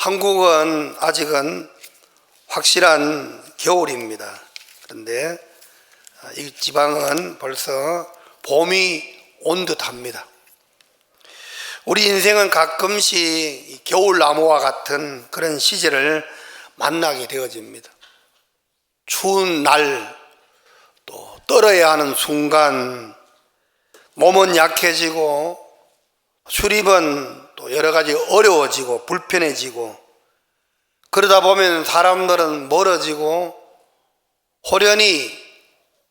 한국은 아직은 확실한 겨울입니다. 그런데 이 지방은 벌써 봄이 온 듯합니다. 우리 인생은 가끔씩 겨울나무와 같은 그런 시절을 만나게 되어집니다. 추운 날, 또 떨어야 하는 순간, 몸은 약해지고 출입은 또 여러 가지 어려워지고 불편해지고, 그러다 보면 사람들은 멀어지고 호련히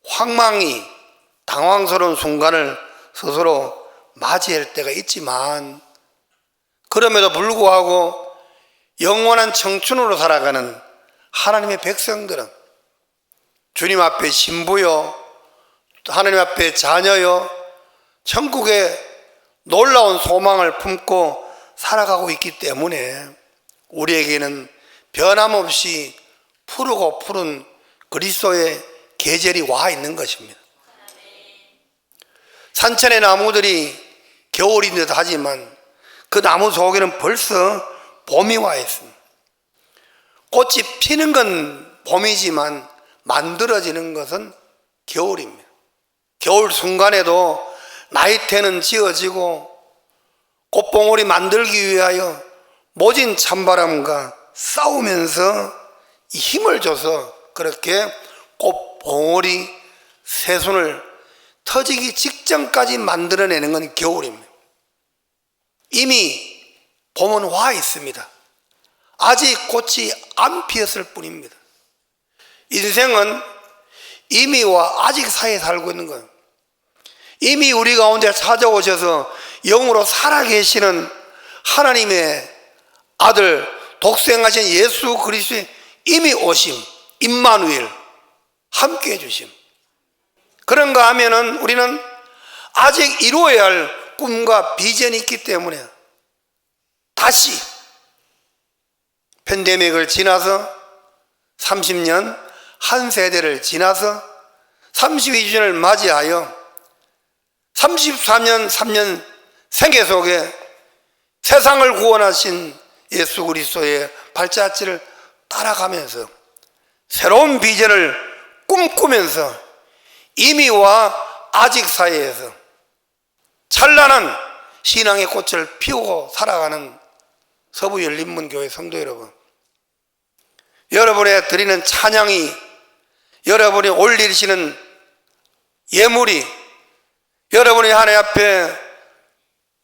황망히 당황스러운 순간을 스스로 맞이할 때가 있지만, 그럼에도 불구하고 영원한 청춘으로 살아가는 하나님의 백성들은 주님 앞에 신부요, 하나님 앞에 자녀요, 천국의 놀라운 소망을 품고 살아가고 있기 때문에 우리에게는 변함없이 푸르고 푸른 그리스도의 계절이 와 있는 것입니다. 산천의 나무들이 겨울인 듯 하지만 그 나무 속에는 벌써 봄이 와 있습니다. 꽃이 피는 건 봄이지만 만들어지는 것은 겨울입니다. 겨울 순간에도 나이테는 지어지고 꽃봉오리 만들기 위하여 모진 찬바람과 싸우면서 힘을 줘서 그렇게 꽃봉오리 새순을 터지기 직전까지 만들어내는 건 겨울입니다. 이미 봄은 와 있습니다. 아직 꽃이 안 피었을 뿐입니다. 인생은 이미와 아직 사이에 살고 있는 거예요. 이미 우리 가운데 찾아오셔서 영으로 살아계시는 하나님의 아들 독생하신 예수 그리스도의 이미 오심, 임마누엘, 함께 해주심. 그런가 하면은 우리는 아직 이루어야 할 꿈과 비전이 있기 때문에 다시 팬데믹을 지나서 30년 한 세대를 지나서 32주년을 맞이하여 34년 3년 생애 속에 세상을 구원하신 예수 그리스도의 발자취를 따라가면서 새로운 비전을 꿈꾸면서 이미와 아직 사이에서 찬란한 신앙의 꽃을 피우고 살아가는 서부열린문교회 성도 여러분, 여러분의 드리는 찬양이, 여러분이 올리시는 예물이, 여러분이 하나님 앞에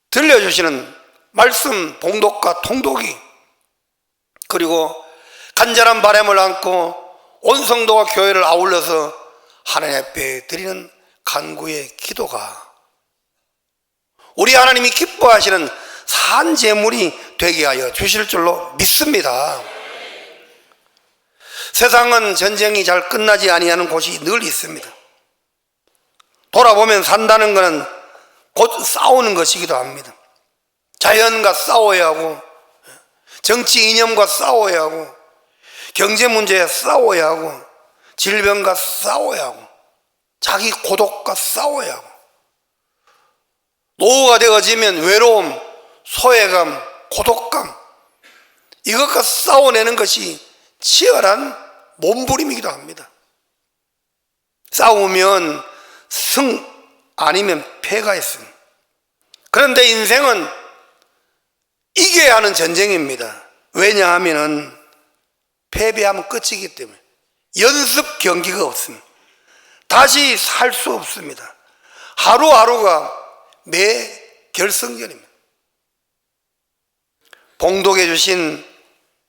들려주시는 말씀 봉독과 통독이, 그리고 간절한 바람을 안고 온 성도와 교회를 아울러서 하나님 앞에 드리는 간구의 기도가 우리 하나님이 기뻐하시는 산 제물이 되게 하여 주실 줄로 믿습니다. 세상은 전쟁이 잘 끝나지 아니하는 곳이 늘 있습니다. 돌아보면 산다는 것은 곧 싸우는 것이기도 합니다. 자연과 싸워야 하고, 정치 이념과 싸워야 하고, 경제 문제에 싸워야 하고, 질병과 싸워야 하고, 자기 고독과 싸워야 하고, 노후가 되어지면 외로움, 소외감, 고독감, 이것과 싸워내는 것이 치열한 몸부림이기도 합니다. 싸우면 승 아니면 패가 있습니다. 그런데 인생은 이겨야 하는 전쟁입니다. 왜냐하면 패배하면 끝이기 때문에 연습 경기가 없습니다. 다시 살 수 없습니다. 하루하루가 매 결승전입니다. 봉독해 주신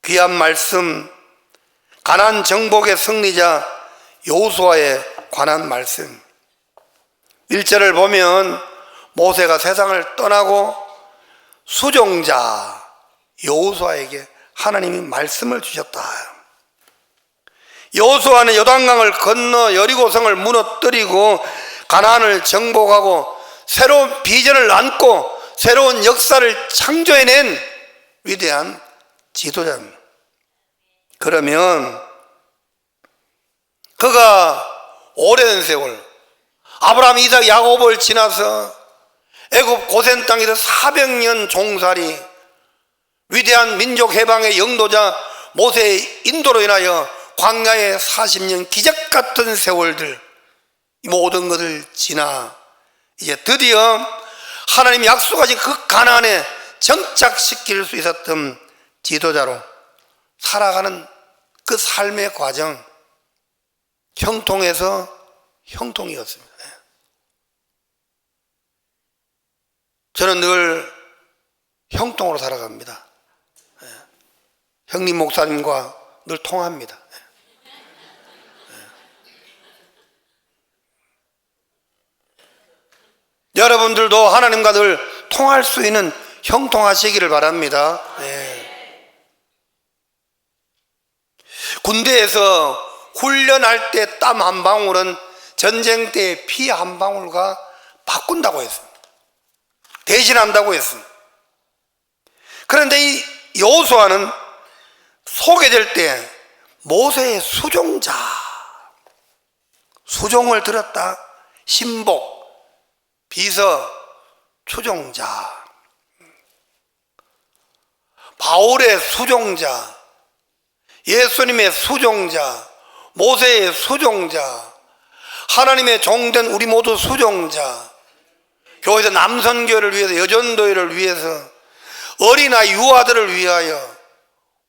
귀한 말씀, 가나안 정복의 승리자 여호수아에 관한 말씀, 1절을 보면 모세가 세상을 떠나고 수종자 여호수아에게 하나님이 말씀을 주셨다. 여호수아는 요단강을 건너 여리고성을 무너뜨리고 가나안을 정복하고 새로운 비전을 안고 새로운 역사를 창조해낸 위대한 지도자입니다. 그러면 그가 오랜 세월 아브라함, 이삭, 야곱을 지나서 애굽 고센 땅에서 400년 종살이, 위대한 위대한 민족 해방의 영도자 모세의 인도로 인하여 광야의 40년 기적 같은 세월들, 이 모든 것을 지나 이제 드디어 하나님이 약속하신 그 가나안에 정착시킬 수 있었던 지도자로 살아가는 그 삶의 과정, 형통에서 형통이었습니다. 저는 늘 형통으로 살아갑니다. 형님 목사님과 늘 통합니다. 여러분들도 하나님과 늘 통할 수 있는 형통하시기를 바랍니다. 군대에서 훈련할 때 땀 한 방울은 전쟁 때 피 한 방울과 바꾼다고 했습니다. 대신한다고 했습니다. 그런데 이 여호수아는 소개될 때 모세의 수종자, 수종을 들었다, 신복, 비서, 추종자, 바울의 수종자, 예수님의 수종자, 모세의 수종자, 하나님의 종된 우리 모두 수종자, 교회에서 남선교회를 위해서, 여전도회를 위해서, 어린아이 유아들을 위하여,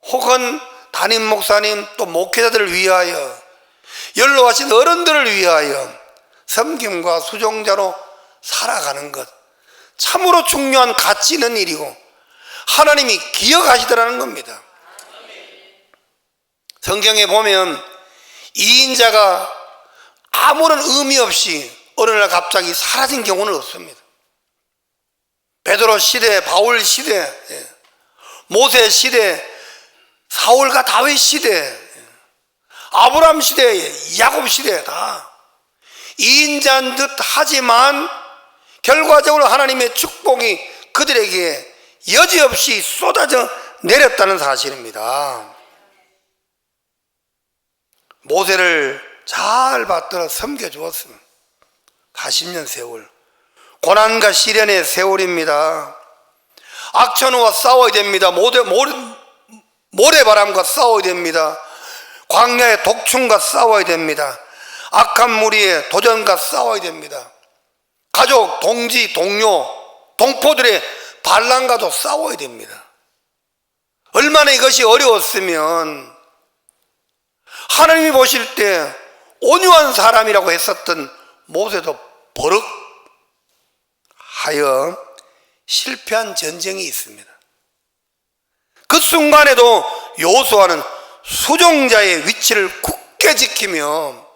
혹은 담임 목사님 또 목회자들을 위하여, 연로하신 어른들을 위하여 섬김과 수종자로 살아가는 것, 참으로 중요한 가치 있는 일이고 하나님이 기억하시더라는 겁니다. 성경에 보면 이인자가 아무런 의미 없이 어느 날 갑자기 사라진 경우는 없습니다. 베드로 시대, 바울 시대, 모세 시대, 사울과 다윗 시대, 아브라함 시대, 야곱 시대 다 이인자인 듯 하지만 결과적으로 하나님의 축복이 그들에게 여지없이 쏟아져 내렸다는 사실입니다. 모세를 잘 받들어 섬겨주었습니다. 40년 세월, 고난과 시련의 세월입니다. 악천후와 싸워야 됩니다. 모래바람과 싸워야 됩니다. 광야의 독충과 싸워야 됩니다. 악한 무리의 도전과 싸워야 됩니다. 가족, 동지, 동료, 동포들의 반란과도 싸워야 됩니다. 얼마나 이것이 어려웠으면 하나님이 보실 때 온유한 사람이라고 했었던 모세도 버럭하여 실패한 전쟁이 있습니다. 그 순간에도 여호수아는 수종자의 위치를 굳게 지키며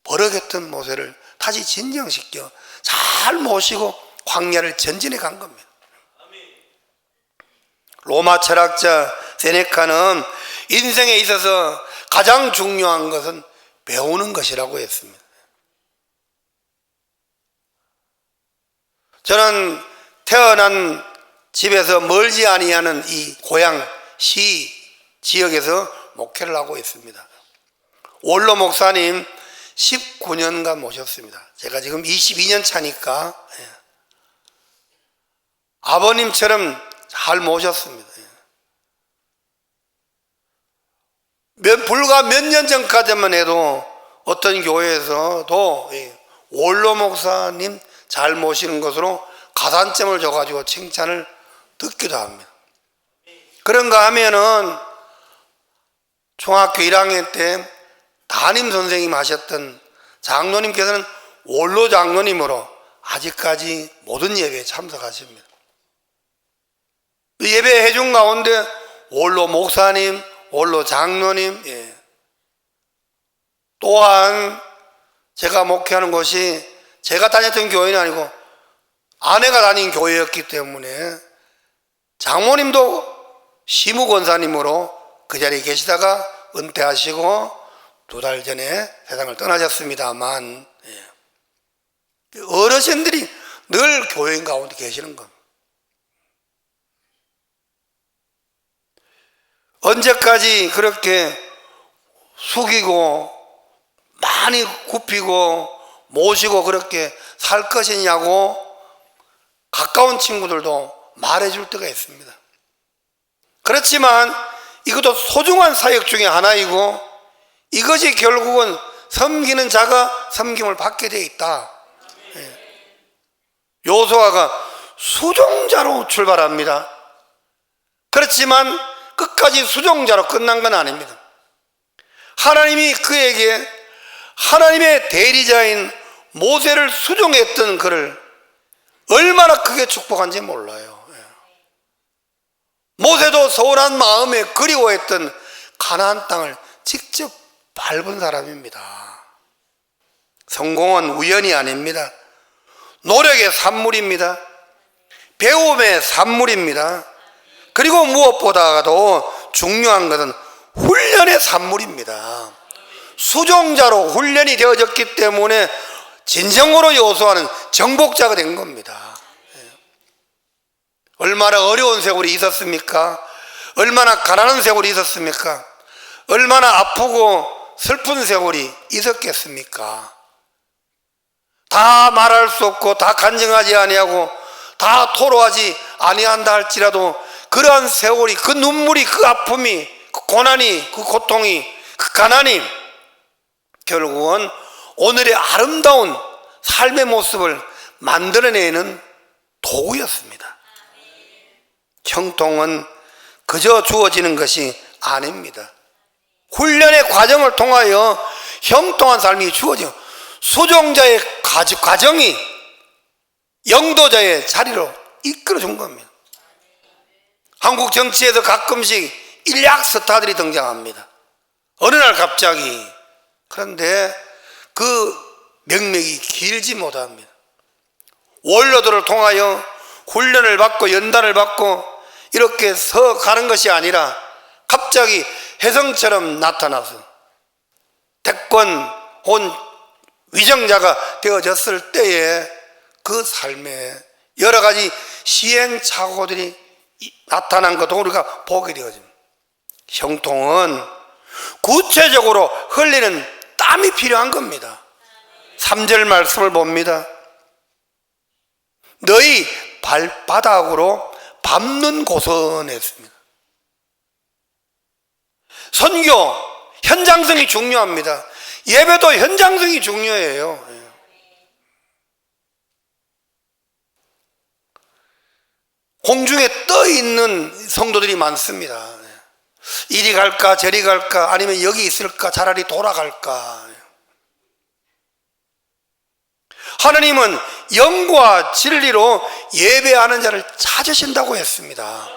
버럭했던 모세를 다시 진정시켜 잘 모시고 광야를 전진해 간 겁니다. 로마 철학자 세네카는 인생에 있어서 가장 중요한 것은 배우는 것이라고 했습니다. 저는 태어난 집에서 멀지 아니하는 이 고향 시 지역에서 목회를 하고 있습니다. 원로 목사님 19년간 모셨습니다. 제가 지금 22년 차니까 아버님처럼 잘 모셨습니다. 불과 몇 년 전까지만 해도 어떤 교회에서도 원로 목사님 잘 모시는 것으로 가산점을 줘가지고 칭찬을 듣기도 합니다. 그런가 하면은 중학교 1학년 때 담임 선생님 하셨던 장로님께서는 원로 장로님으로 아직까지 모든 예배에 참석하십니다. 예배 해준 가운데 원로 목사님, 원로 장로님, 또한 제가 목회하는 곳이 제가 다녔던 교회는 아니고 아내가 다닌 교회였기 때문에 장모님도 시무권사님으로 그 자리에 계시다가 은퇴하시고 2달 전에 세상을 떠나셨습니다만 어르신들이 늘 교인 가운데 계시는 겁니다. 언제까지 그렇게 숙이고 많이 굽히고 모시고 그렇게 살 것이냐고 가까운 친구들도 말해줄 때가 있습니다. 그렇지만 이것도 소중한 사역 중에 하나이고 이것이 결국은 섬기는 자가 섬김을 받게 되어 있다. 여호수아가 수종자로 출발합니다. 그렇지만 끝까지 수종자로 끝난 건 아닙니다. 하나님이 그에게 하나님의 대리자인 모세를 수종했던 그를 얼마나 크게 축복한지 몰라요. 모세도 서운한 마음에 그리워했던 가나안 땅을 직접 밟은 사람입니다. 성공은 우연이 아닙니다. 노력의 산물입니다. 배움의 산물입니다. 그리고 무엇보다도 중요한 것은 훈련의 산물입니다. 수종자로 훈련이 되어졌기 때문에 진정으로 여호수아는 정복자가 된 겁니다. 얼마나 어려운 세월이 있었습니까? 얼마나 가난한 세월이 있었습니까? 얼마나 아프고 슬픈 세월이 있었겠습니까? 다 말할 수 없고 다 간증하지 아니하고 다 토로하지 아니한다 할지라도 그러한 세월이, 그 눈물이, 그 아픔이, 그 고난이, 그 고통이, 그 가난이 결국은 오늘의 아름다운 삶의 모습을 만들어내는 도구였습니다. 형통은 그저 주어지는 것이 아닙니다. 훈련의 과정을 통하여 형통한 삶이 주어져 수종자의 과정이 영도자의 자리로 이끌어준 겁니다. 한국 정치에서 가끔씩 일약 스타들이 등장합니다. 어느 날 갑자기. 그런데 그 명맥이 길지 못합니다. 원로들을 통하여 훈련을 받고 연단을 받고 이렇게 서 가는 것이 아니라 갑자기 혜성처럼 나타나서 대권 온 위정자가 되어졌을 때에 그 삶에 여러 가지 시행착오들이 나타난 것도 우리가 보게 되어집니다. 형통은 구체적으로 흘리는 땀이 필요한 겁니다. 3절 말씀을 봅니다. 너희 발바닥으로 밟는 곳은 했습니다. 선교, 현장성이 중요합니다. 예배도 현장성이 중요해요. 공중에 떠 있는 성도들이 많습니다. 이리 갈까 저리 갈까 아니면 여기 있을까 차라리 돌아갈까. 하나님은 영과 진리로 예배하는 자를 찾으신다고 했습니다.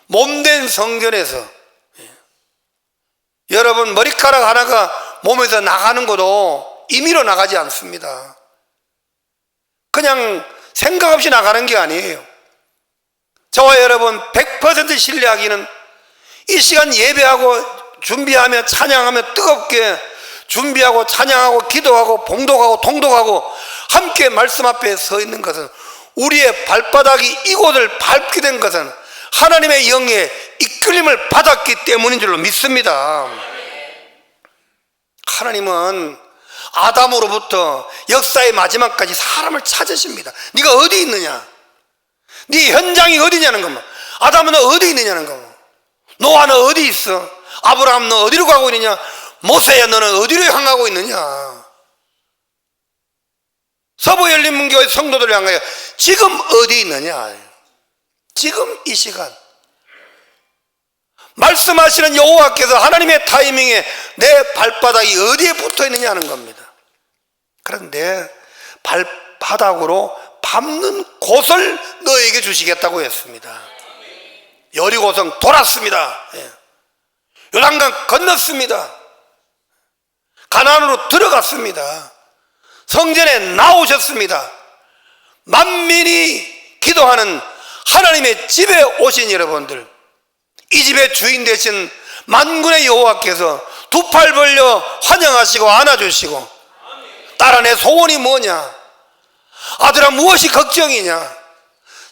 몸된 성전에서 여러분 머리카락 하나가 몸에서 나가는 것도 임의로 나가지 않습니다. 그냥 생각 없이 나가는 게 아니에요. 저와 여러분 100% 신뢰하기는 이 시간 예배하고 준비하며 찬양하며 뜨겁게 준비하고 찬양하고 기도하고 봉독하고 통독하고 함께 말씀 앞에 서 있는 것은 우리의 발바닥이 이곳을 밟게 된 것은 하나님의 영의 이끌림을 받았기 때문인 줄로 믿습니다. 하나님은 아담으로부터 역사의 마지막까지 사람을 찾으십니다. 네가 어디 있느냐? 네 현장이 어디냐는 것만. 아담은 너 어디 있느냐는 것만. 노아 너 어디 있어? 아브라함 너 어디로 가고 있느냐? 모세야 너는 어디로 향하고 있느냐? 서부열린문교회 성도들을 향하여 지금 어디 있느냐? 지금 이 시간 말씀하시는 여호와께서 하나님의 타이밍에 내 발바닥이 어디에 붙어 있느냐는 겁니다. 그런데 발바닥으로 밟는 곳을 너에게 주시겠다고 했습니다. 여리고성 돌았습니다. 요단강 건넜습니다. 가나안으로 들어갔습니다. 성전에 나오셨습니다. 만민이 기도하는 하나님의 집에 오신 여러분들, 이 집의 주인 되신 만군의 여호와께서 두 팔 벌려 환영하시고 안아주시고, 딸아 내 소원이 뭐냐? 아들아 무엇이 걱정이냐?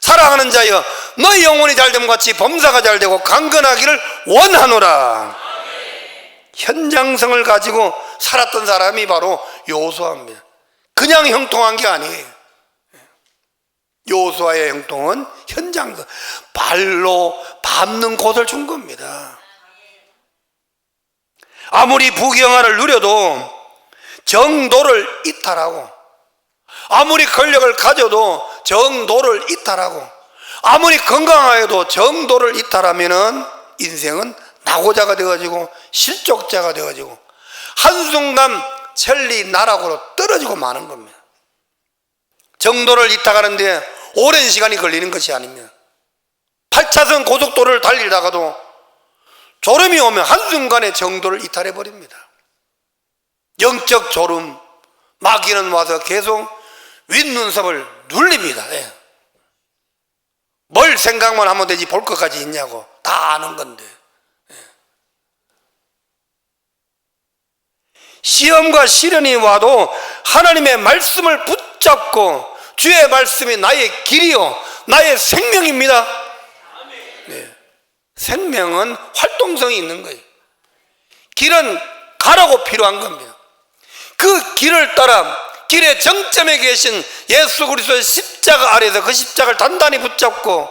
사랑하는 자여 너희 영혼이 잘됨 같이 범사가 잘되고 강건하기를 원하노라. 현장성을 가지고 살았던 사람이 바로 여호수아입니다. 그냥 형통한 게 아니에요. 여호수아의 형통은 현장성, 발로 남는 곳을 준 겁니다. 아무리 부귀영화를 누려도 정도를 이탈하고, 아무리 권력을 가져도 정도를 이탈하고, 아무리 건강하여도 정도를 이탈하면은 인생은 낙오자가 되어가지고 실족자가 되어가지고 한순간 천리 나락으로 떨어지고 마는 겁니다. 정도를 이탈하는데 오랜 시간이 걸리는 것이 아닙니다. 8차선 고속도로를 달리다가도 졸음이 오면 한순간에 정도를 이탈해 버립니다. 영적 졸음, 마귀는 와서 계속 윗눈썹을 눌립니다. 예. 뭘 생각만 하면 되지 볼 것까지 있냐고. 다 아는 건데. 예. 시험과 시련이 와도 하나님의 말씀을 붙잡고, 주의 말씀이 나의 길이요 나의 생명입니다. 네. 생명은 활동성이 있는 거예요. 길은 가라고 필요한 겁니다. 그 길을 따라 길의 정점에 계신 예수 그리스도의 십자가 아래에서 그 십자가를 단단히 붙잡고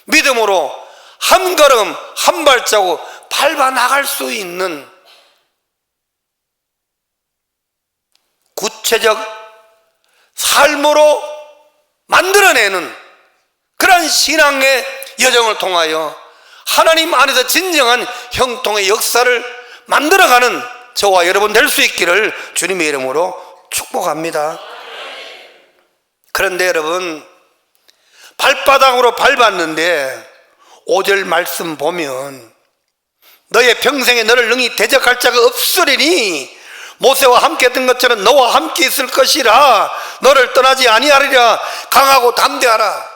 믿음으로 한 걸음 한 발자국 밟아 나갈 수 있는 구체적 삶으로 만들어내는 그러한 신앙의 여정을 통하여 하나님 안에서 진정한 형통의 역사를 만들어가는 저와 여러분 될 수 있기를 주님의 이름으로 축복합니다. 그런데 여러분, 발바닥으로 밟았는데 5절 말씀 보면 너의 평생에 너를 능히 대적할 자가 없으리니 모세와 함께 했던 것처럼 너와 함께 있을 것이라. 너를 떠나지 아니하리라. 강하고 담대하라.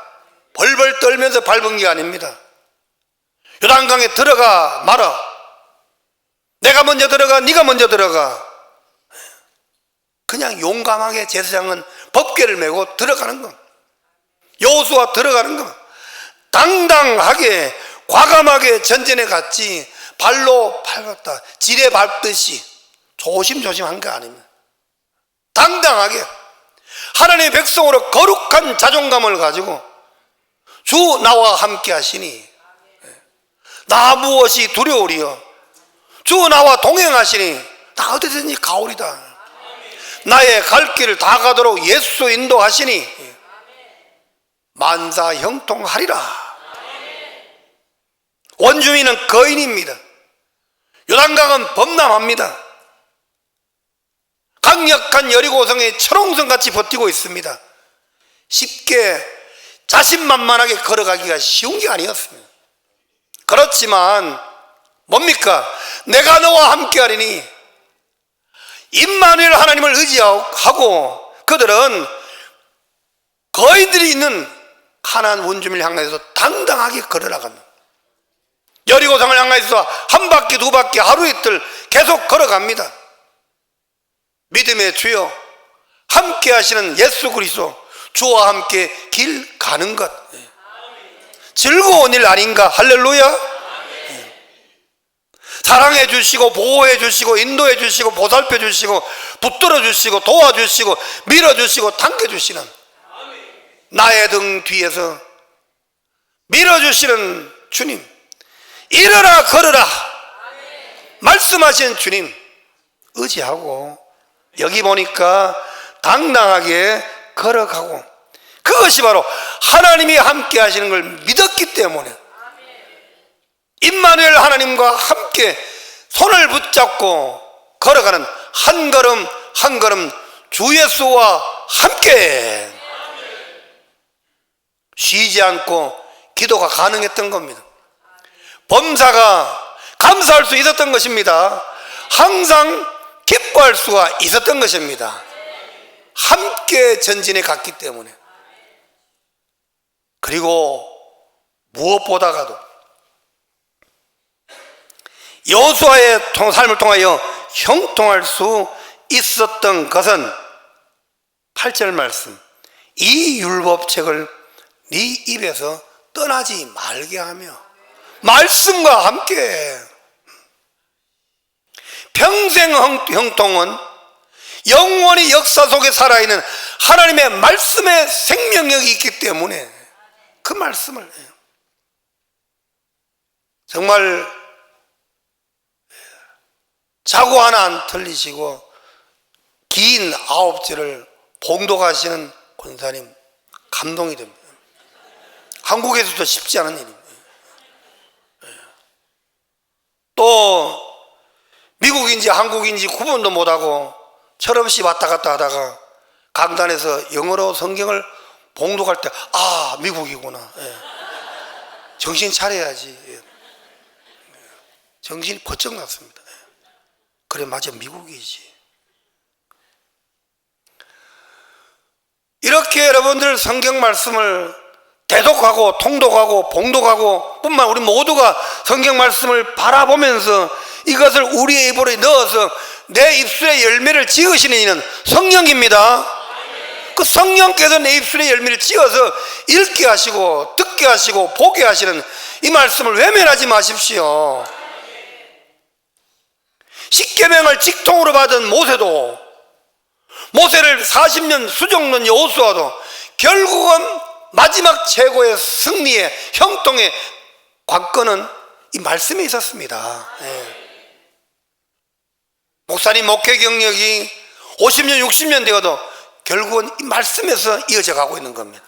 벌벌 떨면서 밟은 게 아닙니다. 요단강에 들어가 말아. 내가 먼저 들어가, 네가 먼저 들어가. 그냥 용감하게 제사장은 법궤를 메고 들어가는 것. 여호수아 들어가는 것. 당당하게 과감하게 전쟁에 갔지 발로 밟았다 지뢰 밟듯이 조심조심한 게 아닙니다. 당당하게 하나님의 백성으로 거룩한 자존감을 가지고 주 나와 함께 하시니 나 무엇이 두려우리요 주 나와 동행하시니 나 어디든지 가오리다. 나의 갈 길을 다 가도록 예수 인도하시니 만사 형통하리라. 원주민은 거인입니다. 요단강은 범람합니다. 강력한 여리고성의 철옹성같이 버티고 있습니다. 쉽게 자신만만하게 걸어가기가 쉬운 게 아니었습니다. 그렇지만 뭡니까? 내가 너와 함께하리니 임마누엘 하나님을 의지하고 그들은 거인들이 있는 가나안 원주민을 향해서 당당하게 걸어나갑니다. 여리고성을 향해서 한 바퀴 두 바퀴 하루 이틀 계속 걸어갑니다. 믿음의 주여 함께 하시는 예수 그리스도 주와 함께 길 가는 것 즐거운 일 아닌가. 할렐루야. 사랑해 주시고 보호해 주시고 인도해 주시고 보살펴 주시고 붙들어 주시고 도와주시고 밀어주시고 당겨주시는 나의 등 뒤에서 밀어주시는 주님, 일어나 걸어라 말씀하신 주님 의지하고 여기 보니까 당당하게 걸어가고 그것이 바로 하나님이 함께 하시는 걸 믿었기 때문에 임마누엘 하나님과 함께 손을 붙잡고 걸어가는 한 걸음 한 걸음 주 예수와 함께 쉬지 않고 기도가 가능했던 겁니다. 범사가 감사할 수 있었던 것입니다. 항상 기뻐할 수가 있었던 것입니다. 함께 전진해 갔기 때문에. 그리고 무엇보다가도 여호수아의 삶을 통하여 형통할 수 있었던 것은 8절 말씀, 이 율법책을 네 입에서 떠나지 말게 하며 말씀과 함께. 평생 형통은 영원히 역사 속에 살아있는 하나님의 말씀의 생명력이 있기 때문에 그 말씀을 정말 자고 하나 안 틀리시고 긴 9절을 봉독하시는 권사님 감동이 됩니다. 한국에서도 쉽지 않은 일입니다. 또 미국인지 한국인지 구분도 못하고 철없이 왔다 갔다 하다가 강단에서 영어로 성경을 봉독할 때 미국이구나. 정신 차려야지. 정신이 번쩍 났습니다. 그래, 맞아, 미국이지. 이렇게 여러분들 성경 말씀을 대독하고 통독하고 봉독하고 뿐만 우리 모두가 성경 말씀을 바라보면서 이것을 우리의 입으로 넣어서 내 입술의 열매를 지으시는 이는 성령입니다. 그 성령께서 내 입술의 열매를 지어서 읽게 하시고 듣게 하시고 보게 하시는 이 말씀을 외면하지 마십시오. 십계명을 직통으로 받은 모세를 40년 수종론 여호수아도 결국은 마지막 최고의 승리의 형통의 관건은 이 말씀에 있었습니다. 목사님 목회 경력이 50년 60년 되어도 결국은 이 말씀에서 이어져 가고 있는 겁니다.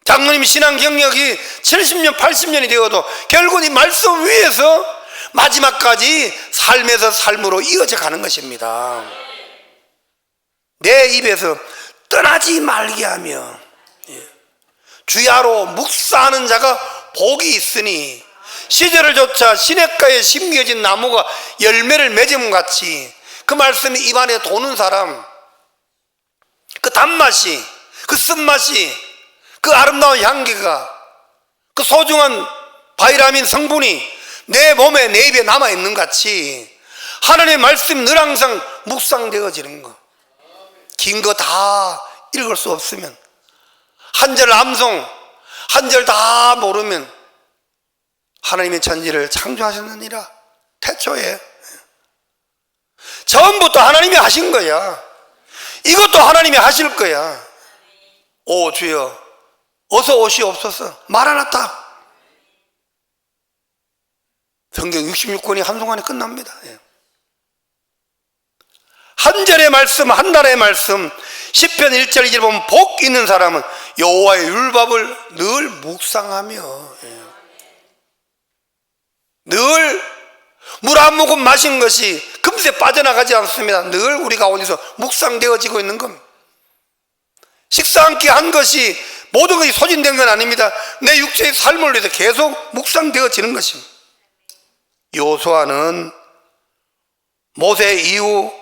장로님 신앙 경력이 70년 80년이 되어도 결국은 이 말씀 위에서 마지막까지 삶에서 삶으로 이어져 가는 것입니다. 내 입에서 떠나지 말게 하며 주야로 묵사하는 자가 복이 있으니 시절을 쫓아 시냇가에 심겨진 나무가 열매를 맺음 같이 그 말씀이 입안에 도는 사람, 그 단맛이, 그 쓴맛이, 그 아름다운 향기가, 그 소중한 바이라민 성분이 내 몸에 내 입에 남아있는 같이 하나님의 말씀 늘 항상 묵상되어지는 거. 긴 거 다 읽을 수 없으면, 한 절 암송, 한 절 다 모르면 하나님의 천지를 창조하셨느니라. 태초에 처음부터 하나님이 하신 거야. 이것도 하나님이 하실 거야. 오 주여 어서 오시옵소서. 마라나타. 성경 66권이 한순간에 끝납니다. 한 절의 말씀, 한 나라의 말씀, 시편 1절 2절 보면 복 있는 사람은 여호와의 율법을 늘 묵상하며, 늘 물 한 모금 마신 것이 금세 빠져나가지 않습니다. 늘 우리 가운데서 묵상되어지고 있는 겁니다. 식사 한 끼 한 것이 모든 것이 소진된 건 아닙니다. 내 육체의 삶을 위해서 계속 묵상되어지는 것입니다. 여호수아는 모세 이후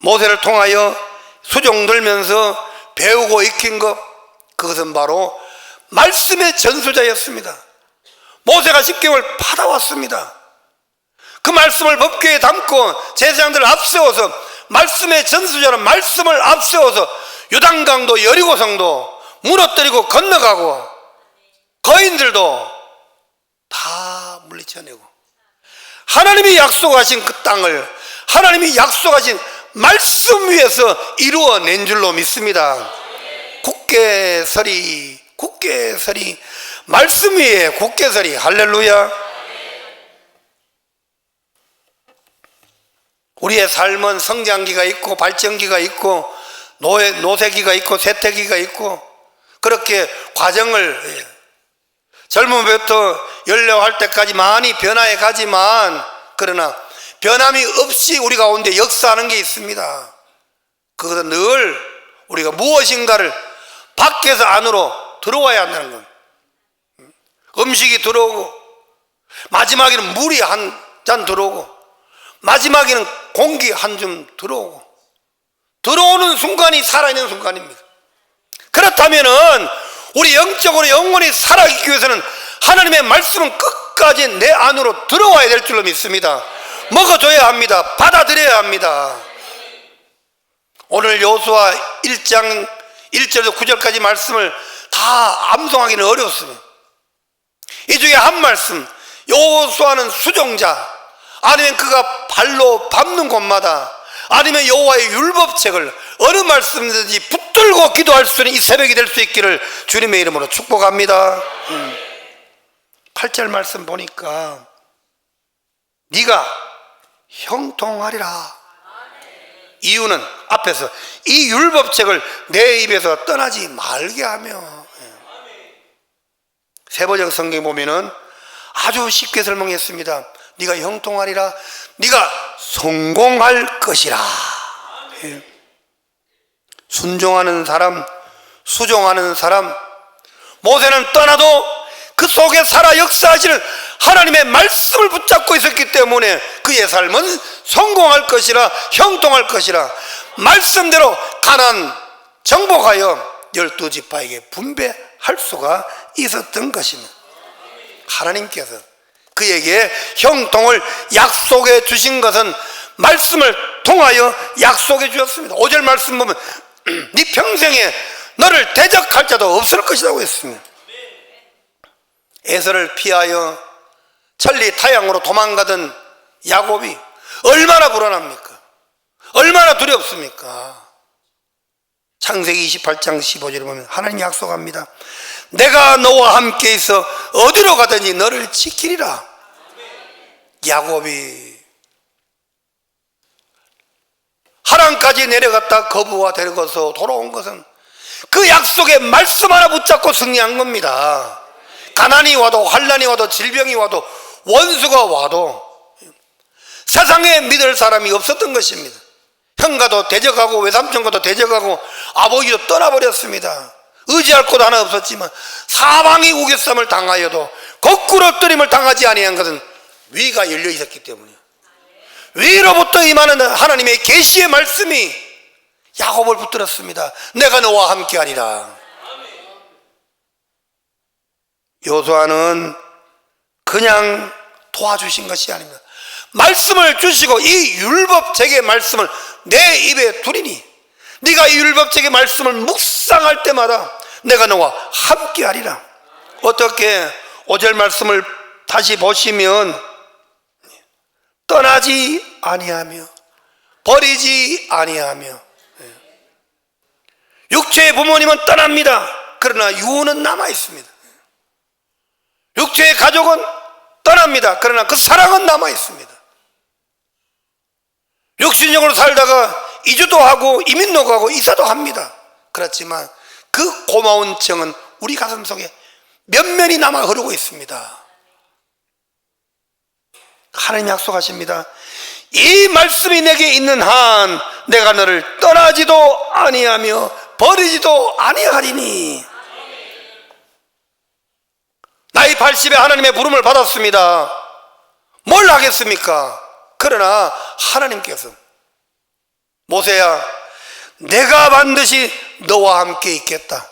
모세를 통하여 수종들면서 배우고 익힌 것, 그것은 바로 말씀의 전수자였습니다. 모세가 십계명을 받아왔습니다. 그 말씀을 법궤에 담고 제사장들을 앞세워서 말씀의 전수자는 말씀을 앞세워서 요단강도 여리고성도 무너뜨리고 건너가고 거인들도 다 물리쳐내고 하나님이 약속하신 그 땅을 하나님이 약속하신 말씀 위에서 이루어낸 줄로 믿습니다. 굳게 서리 말씀 위에 굳게 서리. 할렐루야. 우리의 삶은 성장기가 있고 발전기가 있고 노쇠기가 있고 쇠퇴기가 있고 그렇게 과정을 젊음부터 연령할 때까지 많이 변화해 가지만, 그러나 변함이 없이 우리 가운데 역사하는 게 있습니다. 그것은 늘 우리가 무엇인가를 밖에서 안으로 들어와야 한다는 겁니다. 음식이 들어오고 마지막에는 물이 한 잔 들어오고 마지막에는 공기 한 줌 들어오고 들어오는 순간이 살아있는 순간입니다. 그렇다면은 우리 영적으로 영원히 살아있기 위해서는 하나님의 말씀은 끝까지 내 안으로 들어와야 될 줄로 믿습니다. 먹어줘야 합니다. 받아들여야 합니다. 오늘 여호수아 1장 1절에서 9절까지 말씀을 다 암송하기는 어려웠습니다. 이 중에 한 말씀, 여호수아는 수종자, 아니면 그가 발로 밟는 곳마다, 아니면 여호와의 율법책을 어느 말씀이든지 붙들고 기도할 수 있는 이 새벽이 될 수 있기를 주님의 이름으로 축복합니다. 8절 말씀 보니까 네가 형통하리라. 이유는 앞에서 이 율법책을 내 입에서 떠나지 말게 하며. 세번역 성경 보면은 아주 쉽게 설명했습니다. 네가 형통하리라. 네가 성공할 것이라. 순종하는 사람, 수종하는 사람, 모세는 떠나도 그 속에 살아 역사하시는 하나님의 말씀을 붙잡고 있었기 때문에 그의 삶은 성공할 것이라, 형통할 것이라. 말씀대로 가나안 정복하여 12지파에게 분배할 수가 있었던 것입니다. 하나님께서 그에게 형통을 약속해 주신 것은 말씀을 통하여 약속해 주셨습니다. 5절 말씀 보면 네 평생에 너를 대적할 자도 없을 것이라고 했습니다. 에서를 피하여 천리 타향으로 도망가던 야곱이 얼마나 불안합니까? 얼마나 두렵습니까? 창세기 28장 15절에 보면 하나님 약속합니다. 내가 너와 함께 있어 어디로 가든지 너를 지키리라. 야곱이 하란까지 내려갔다 거부가 데려가서 돌아온 것은 그 약속의 말씀 하나 붙잡고 승리한 겁니다. 가난이 와도 환난이 와도 질병이 와도 원수가 와도 세상에 믿을 사람이 없었던 것입니다. 형가도 대적하고 외삼촌과도 대적하고 아버지도 떠나버렸습니다. 의지할 곳 하나 없었지만 사방이 우겨쌈을 당하여도 거꾸로 뜨림을 당하지 아니한 것은 위가 열려 있었기 때문이에요. 위로부터 임하는 하나님의 계시의 말씀이 야곱을 붙들었습니다. 내가 너와 함께하리라. 여호수아는 그냥 도와주신 것이 아닙니다. 말씀을 주시고 이 율법책의 말씀을 내 입에 두리니 네가 이 율법책의 말씀을 묵상할 때마다 내가 너와 함께하리라. 어떻게 5절 말씀을 다시 보시면 떠나지 아니하며 버리지 아니하며. 육체의 부모님은 떠납니다. 그러나 유언은 남아있습니다. 육체의 가족은 떠납니다. 그러나 그 사랑은 남아있습니다. 육신적으로 살다가 이주도 하고 이민도 가고 이사도 합니다. 그렇지만 그 고마운 정은 우리 가슴 속에 면면이 남아 흐르고 있습니다. 하나님 약속하십니다. 이 말씀이 내게 있는 한 내가 너를 떠나지도 아니하며 버리지도 아니하리니. 나이 80에 하나님의 부름을 받았습니다. 뭘 하겠습니까? 그러나 하나님께서 모세야 내가 반드시 너와 함께 있겠다.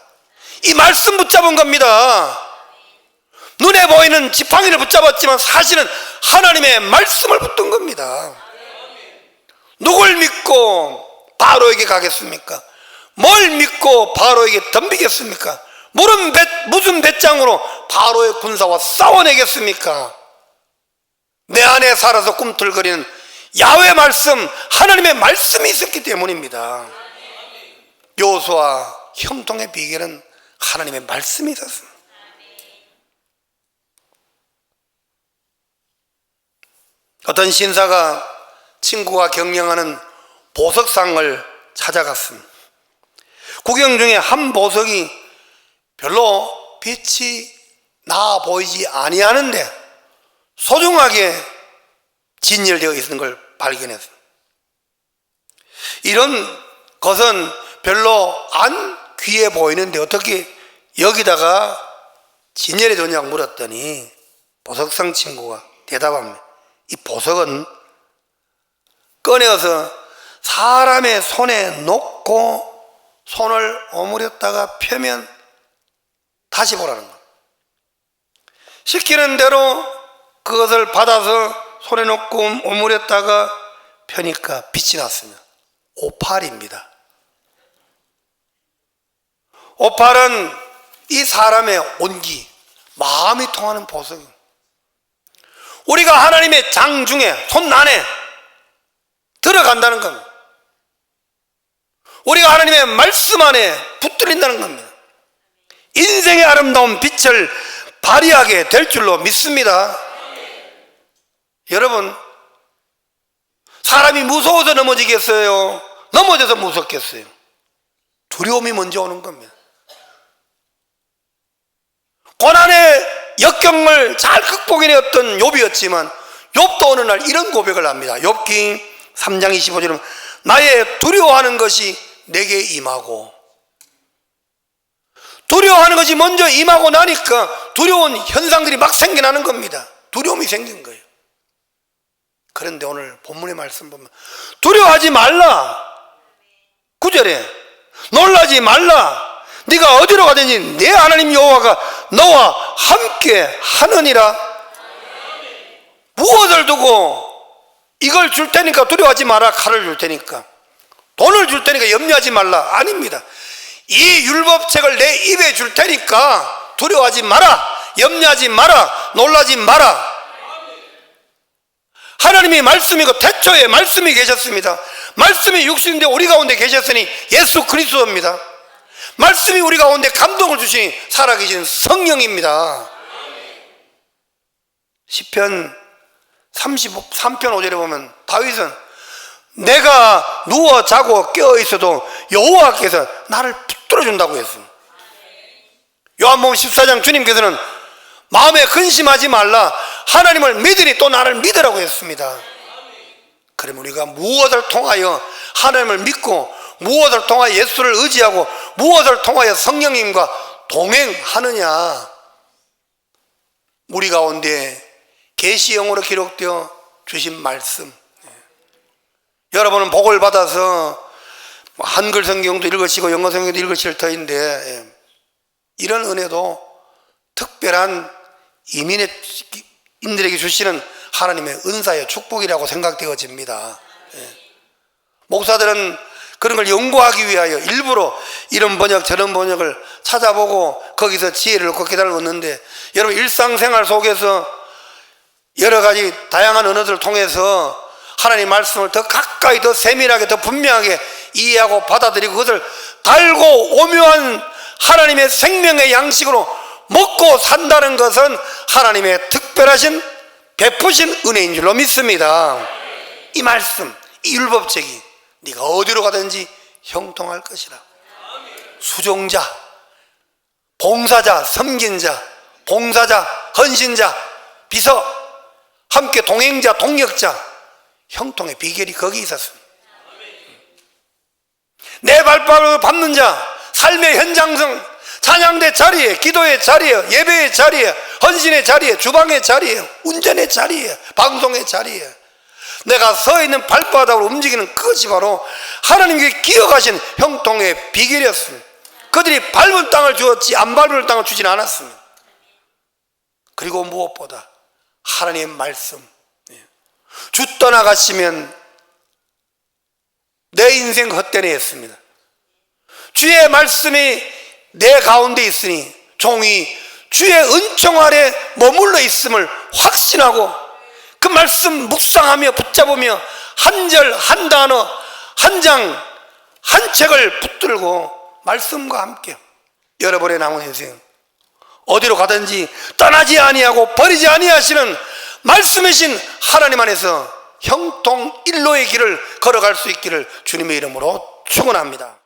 이 말씀 붙잡은 겁니다. 눈에 보이는 지팡이를 붙잡았지만 사실은 하나님의 말씀을 붙든 겁니다. 누굴 믿고 바로에게 가겠습니까? 뭘 믿고 바로에게 덤비겠습니까? 무슨 배짱으로 바로의 군사와 싸워내겠습니까? 내 안에 살아서 꿈틀거리는 야훼 말씀, 하나님의 말씀이 있었기 때문입니다. 여호수아 형통의 비결은 하나님의 말씀이 있었습니다. 어떤 신사가 친구가 경영하는 보석상을 찾아갔습니다. 구경 중에 한 보석이 별로 빛이 나 보이지 아니하는데 소중하게 진열되어 있는 걸 발견했습니다. 이런 것은 별로 안 귀해 보이는데 어떻게 여기다가 진열해 뒀냐고 물었더니 보석상 친구가 대답합니다. 이 보석은 꺼내어서 사람의 손에 놓고 손을 오므렸다가 펴면 다시 보라는 것. 시키는 대로 그것을 받아서 손에 놓고 오므렸다가 펴니까 빛이 났습니다. 오팔입니다. 오팔은 이 사람의 온기, 마음이 통하는 보석입니다. 우리가 하나님의 장 중에, 손 안에 들어간다는 겁니다. 우리가 하나님의 말씀 안에 붙들린다는 겁니다. 인생의 아름다운 빛을 발휘하게 될 줄로 믿습니다. 여러분, 사람이 무서워서 넘어지겠어요? 넘어져서 무섭겠어요? 두려움이 먼저 오는 겁니다. 고난의 역경을 잘 극복해냈던 욥이었지만 욥도 어느 날 이런 고백을 합니다. 욥기 3장 25절은 나의 두려워하는 것이 내게 임하고, 두려워하는 것이 먼저 임하고 나니까 두려운 현상들이 막 생겨나는 겁니다. 두려움이 생긴 거예요. 그런데 오늘 본문의 말씀 보면 두려워하지 말라, 9절에 놀라지 말라, 네가 어디로 가든지 내 하나님 여호와가 너와 함께 하느니라. 무엇을 두고 이걸 줄 테니까 두려워하지 마라, 칼을 줄 테니까, 돈을 줄 테니까 염려하지 말라, 아닙니다. 이 율법책을 내 입에 줄 테니까 두려워하지 마라, 염려하지 마라, 놀라지 마라. 하나님이 말씀이고 태초에 말씀이 계셨습니다. 말씀이 육신인데 우리 가운데 계셨으니 예수 그리스도입니다. 말씀이 우리 가운데 감동을 주시니 살아계신 성령입니다. 시편 33편 5절에 보면 다윗은 내가 누워 자고 깨어 있어도 여호와께서 나를 붙들어 준다고 했습니다. 요한복음 14장 주님께서는 마음에 근심하지 말라, 하나님을 믿으니 또 나를 믿으라고 했습니다. 그러면 우리가 무엇을 통하여 하나님을 믿고, 무엇을 통하여 예수를 의지하고, 무엇을 통하여 성령님과 동행하느냐? 우리 가운데 계시형으로 기록되어 주신 말씀, 여러분은 복을 받아서 한글 성경도 읽으시고 영어 성경도 읽으실 터인데, 이런 은혜도 특별한 이민인들에게 주시는 하나님의 은사의 축복이라고 생각되어집니다. 목사들은 그런 걸 연구하기 위하여 일부러 이런 번역 저런 번역을 찾아보고 거기서 지혜를 얻고 깨달음을 얻는데, 여러분 일상생활 속에서 여러 가지 다양한 언어들을 통해서 하나님 말씀을 더 가까이, 더 세밀하게, 더 분명하게 이해하고 받아들이고 그것을 달고 오묘한 하나님의 생명의 양식으로 먹고 산다는 것은 하나님의 특별하신 베푸신 은혜인 줄로 믿습니다. 이 말씀, 이 율법책이 네가 어디로 가든지 형통할 것이라. 수종자, 봉사자, 섬긴자, 봉사자, 헌신자, 비서, 함께 동행자, 동역자, 형통의 비결이 거기 있었습니다. 내 발바닥을 밟는 자, 삶의 현장성, 찬양대 자리에, 기도의 자리에, 예배의 자리에, 헌신의 자리에, 주방의 자리에, 운전의 자리에, 방송의 자리에 내가 서 있는 발바닥으로 움직이는 그것이 바로 하나님께 기억하신 형통의 비결이었습니다. 그들이 밟은 땅을 주었지 안 밟은 땅을 주진 않았습니다. 그리고 무엇보다 하나님의 말씀, 주 떠나가시면 내 인생 헛되네 했습니다. 주의 말씀이 내 가운데 있으니 종이 주의 은총 아래 머물러 있음을 확신하고 그 말씀 묵상하며 붙잡으며 한 절, 한 단어, 한 장, 한 책을 붙들고 말씀과 함께 여러분의 남은 인생 어디로 가든지 떠나지 아니하고 버리지 아니하시는 말씀이신 하나님 안에서 형통 일로의 길을 걸어갈 수 있기를 주님의 이름으로 축원합니다.